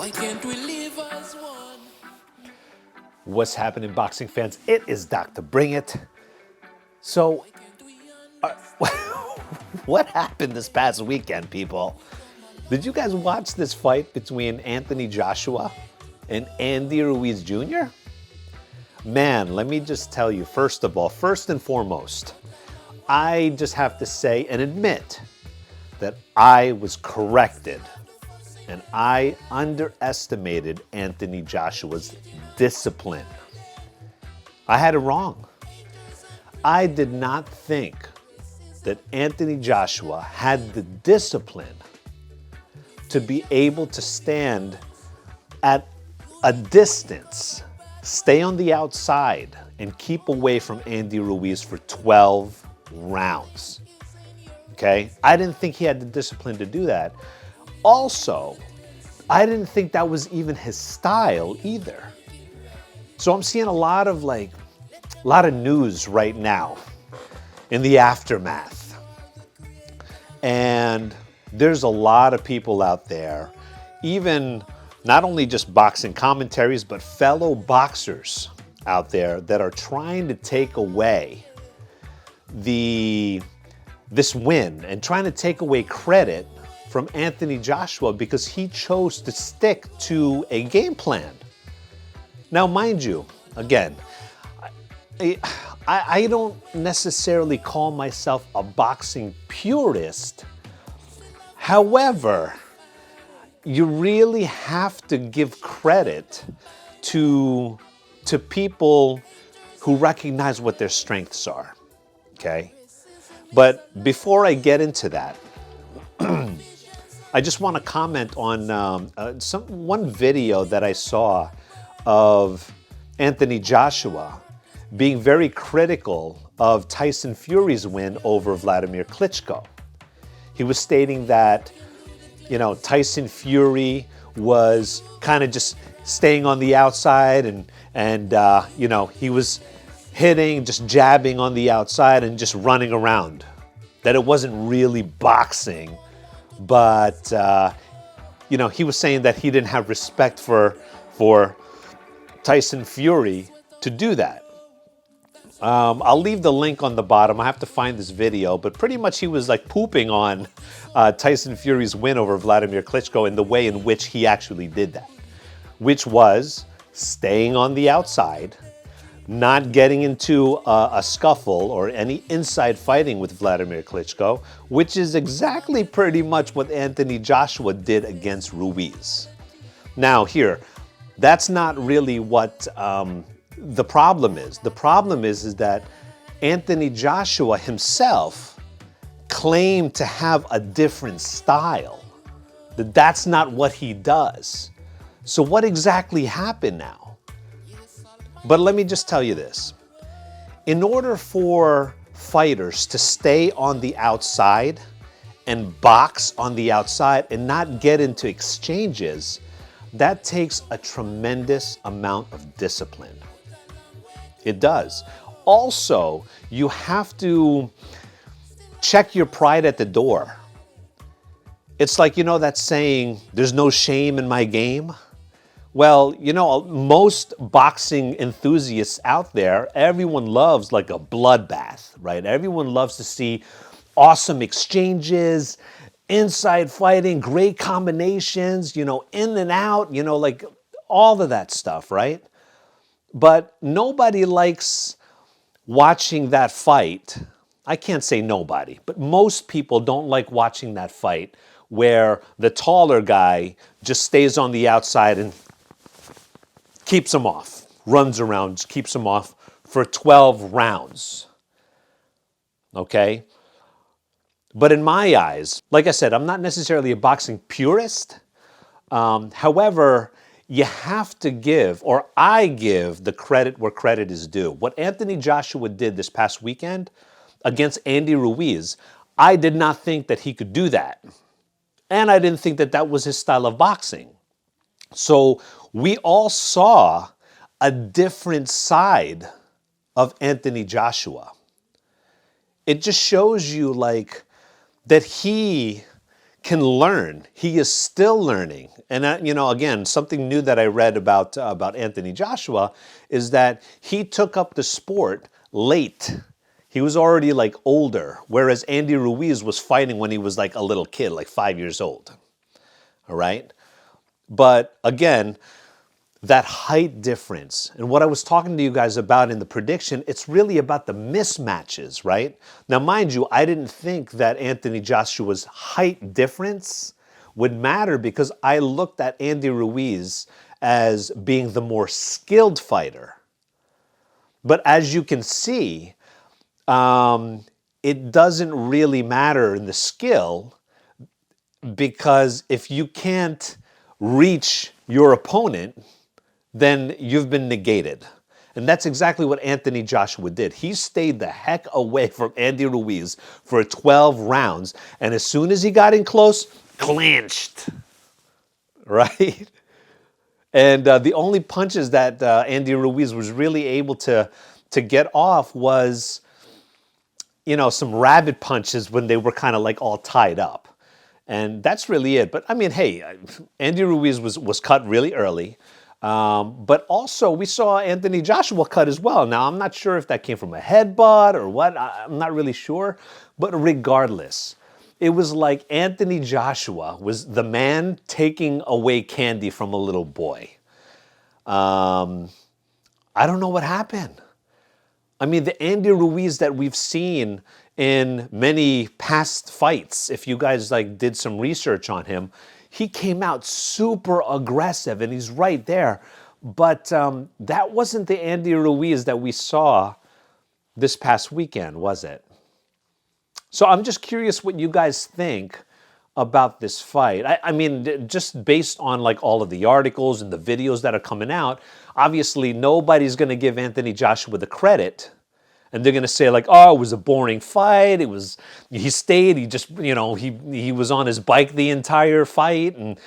Why can't we live as one? What's happening, boxing fans? It is Dr. Bring It. So, what happened this past weekend, people? Did you guys watch this fight between Anthony Joshua and Andy Ruiz Jr.? Man, let me just tell you, first of all, first and foremost, I just have to say and admit that I was corrected and I underestimated Anthony Joshua's discipline. I had it wrong. I did not think that Anthony Joshua had the discipline to be able to stand at a distance, stay on the outside, and keep away from Andy Ruiz for 12 rounds. Okay? I didn't think he had the discipline to do that. Also, I didn't think that was even his style either. So I'm seeing a lot of news right now in the aftermath. And there's a lot of people out there, even not only just boxing commentaries, but fellow boxers out there that are trying to take away this win and trying to take away credit from Anthony Joshua because he chose to stick to a game plan. Now, mind you, again, I don't necessarily call myself a boxing purist. However, you really have to give credit to people who recognize what their strengths are, okay? But before I get into that, I just want to comment on one video that I saw of Anthony Joshua being very critical of Tyson Fury's win over Vladimir Klitschko. He was stating that, Tyson Fury was kind of just staying on the outside and he was hitting, just jabbing on the outside and just running around. That it wasn't really boxing, but he was saying that he didn't have respect for Tyson Fury to do that. I'll leave the link on the bottom. I have to find this video, but pretty much he was like pooping on Tyson Fury's win over Vladimir Klitschko in the way in which he actually did that, which was staying on the outside, not getting into a scuffle or any inside fighting with Vladimir Klitschko, which is exactly pretty much what Anthony Joshua did against Ruiz. Now here, that's not really what the problem is. The problem is that Anthony Joshua himself claimed to have a different style, that's not what he does. So what exactly happened now? But let me just tell you this. In order for fighters to stay on the outside and box on the outside and not get into exchanges, that takes a tremendous amount of discipline. It does. Also, you have to check your pride at the door. It's like, that saying, there's no shame in my game. Well, most boxing enthusiasts out there, everyone loves like a bloodbath, right? Everyone loves to see awesome exchanges, inside fighting, great combinations, in and out, like all of that stuff, right? But nobody likes watching that fight. I can't say nobody, but most people don't like watching that fight where the taller guy just stays on the outside and keeps him off, runs around, keeps him off for 12 rounds. Okay? But in my eyes, like I said, I'm not necessarily a boxing purist. However, you have to give, or I give, the credit where credit is due. What Anthony Joshua did this past weekend against Andy Ruiz, I did not think that he could do that. And I didn't think that that was his style of boxing. So we all saw a different side of Anthony Joshua. It just shows you that he can learn. He is still learning. And again, something new that I read about Anthony Joshua is that he took up the sport late. He was already like older, whereas Andy Ruiz was fighting when he was like a little kid, like 5 years old. All right? But again, that height difference and what I was talking to you guys about in the prediction, it's really about the mismatches, right? Now, mind you, I didn't think that Anthony Joshua's height difference would matter because I looked at Andy Ruiz as being the more skilled fighter. But as you can see, it doesn't really matter in the skill because if you can't reach your opponent, then you've been negated. And that's exactly what Anthony Joshua did. He stayed the heck away from Andy Ruiz for 12 rounds. And as soon as he got in close, clinched. Right? And the only punches that Andy Ruiz was really able to get off was, some rabbit punches when they were kind of like all tied up. And that's really it. But I mean, hey, Andy Ruiz was cut really early. But also we saw Anthony Joshua cut as well. Now, I'm not sure if that came from a headbutt or what. I'm not really sure. But regardless, it was like Anthony Joshua was the man taking away candy from a little boy. I don't know what happened. I mean, the Andy Ruiz that we've seen in many past fights, if you guys did some research on him, he came out super aggressive, and he's right there. But that wasn't the Andy Ruiz that we saw this past weekend, was it? So I'm just curious what you guys think about this fight. I mean, just based on all of the articles and the videos that are coming out, obviously nobody's going to give Anthony Joshua the credit. And they're going to say oh, it was a boring fight. He stayed, he was on his bike the entire fight. And,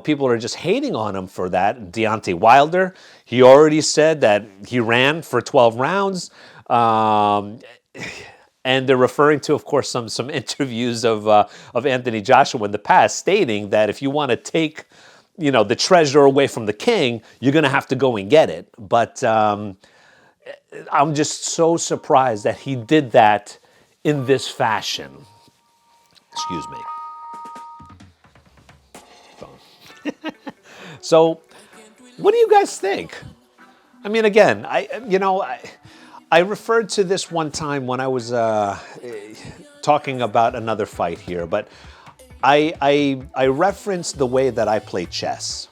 people are just hating on him for that. Deontay Wilder, he already said that he ran for 12 rounds. And they're referring to, of course, some interviews of Anthony Joshua in the past stating that if you want to take, the treasure away from the king, you're going to have to go and get it. But I'm just so surprised that he did that in this fashion. Excuse me. So, what do you guys think? I mean, again, I referred to this one time when I was talking about another fight here, but I referenced the way that I play chess.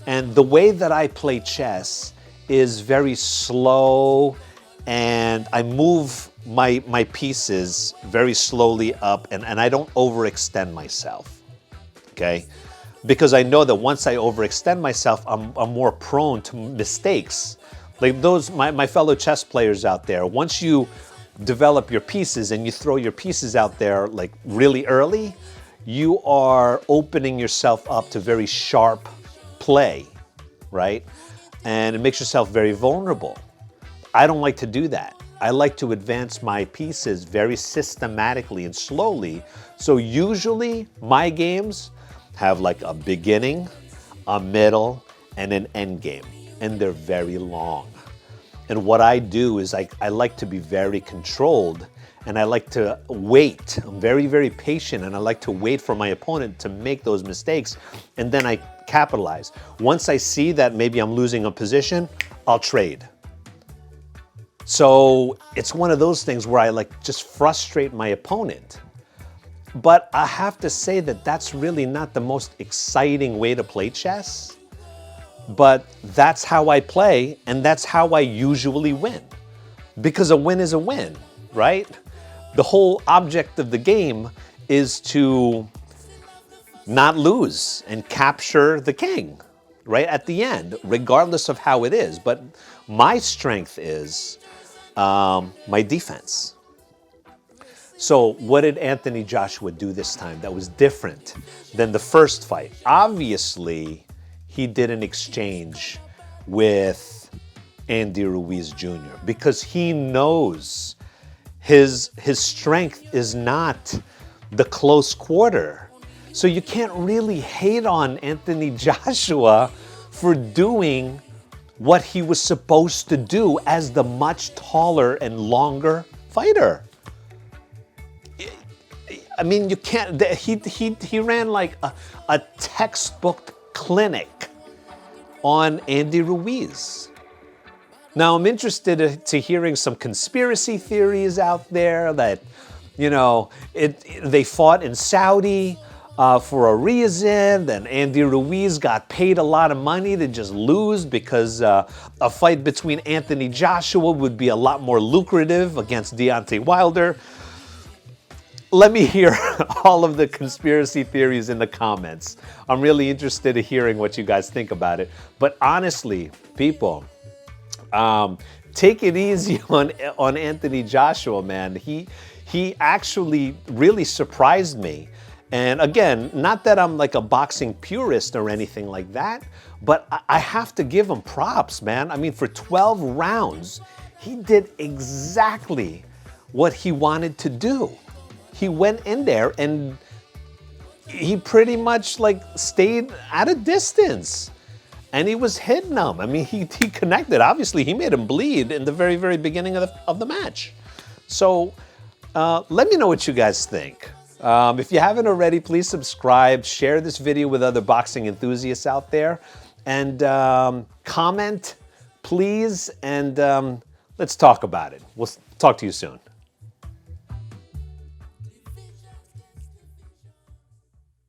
And the way that I play chess is very slow, and I move my pieces very slowly up, and I don't overextend myself, okay? Because I know that once I overextend myself, I'm more prone to mistakes. Like my fellow chess players out there, once you develop your pieces and you throw your pieces out there really early, you are opening yourself up to very sharp play, right? And it makes yourself very vulnerable. I don't like to do that. I like to advance my pieces very systematically and slowly. So usually my games have a beginning, a middle, and an end game. And they're very long. And what I do is I like to be very controlled, and I like to wait. I'm very, very patient, and I like to wait for my opponent to make those mistakes, and then I capitalize. Once I see that maybe I'm losing a position, I'll trade. So it's one of those things where I just frustrate my opponent. But I have to say that that's really not the most exciting way to play chess. But that's how I play, and that's how I usually win. Because a win is a win, right? The whole object of the game is to not lose and capture the king, right, at the end, regardless of how it is. But my strength is my defense. So what did Anthony Joshua do this time that was different than the first fight? Obviously, he did an exchange with Andy Ruiz Jr. because he knows his strength is not the close quarter. So you can't really hate on Anthony Joshua for doing what he was supposed to do as the much taller and longer fighter. I mean, you can't, he ran like a textbook clinic on Andy Ruiz. Now, I'm interested to hearing some conspiracy theories out there that, you know, they fought in Saudi for a reason, then Andy Ruiz got paid a lot of money to just lose because a fight between Anthony Joshua would be a lot more lucrative against Deontay Wilder. Let me hear all of the conspiracy theories in the comments. I'm really interested in hearing what you guys think about it. But honestly, people, take it easy on Anthony Joshua, man. He actually really surprised me. And again, not that I'm like a boxing purist or anything like that, but I have to give him props, man. I mean, for 12 rounds, he did exactly what he wanted to do. He went in there and he pretty much like stayed at a distance. And he was hitting him. I mean, he connected. Obviously, he made him bleed in the very, very beginning of the match. So let me know what you guys think. If you haven't already, please subscribe, share this video with other boxing enthusiasts out there, and comment, please, and let's talk about it. We'll talk to you soon.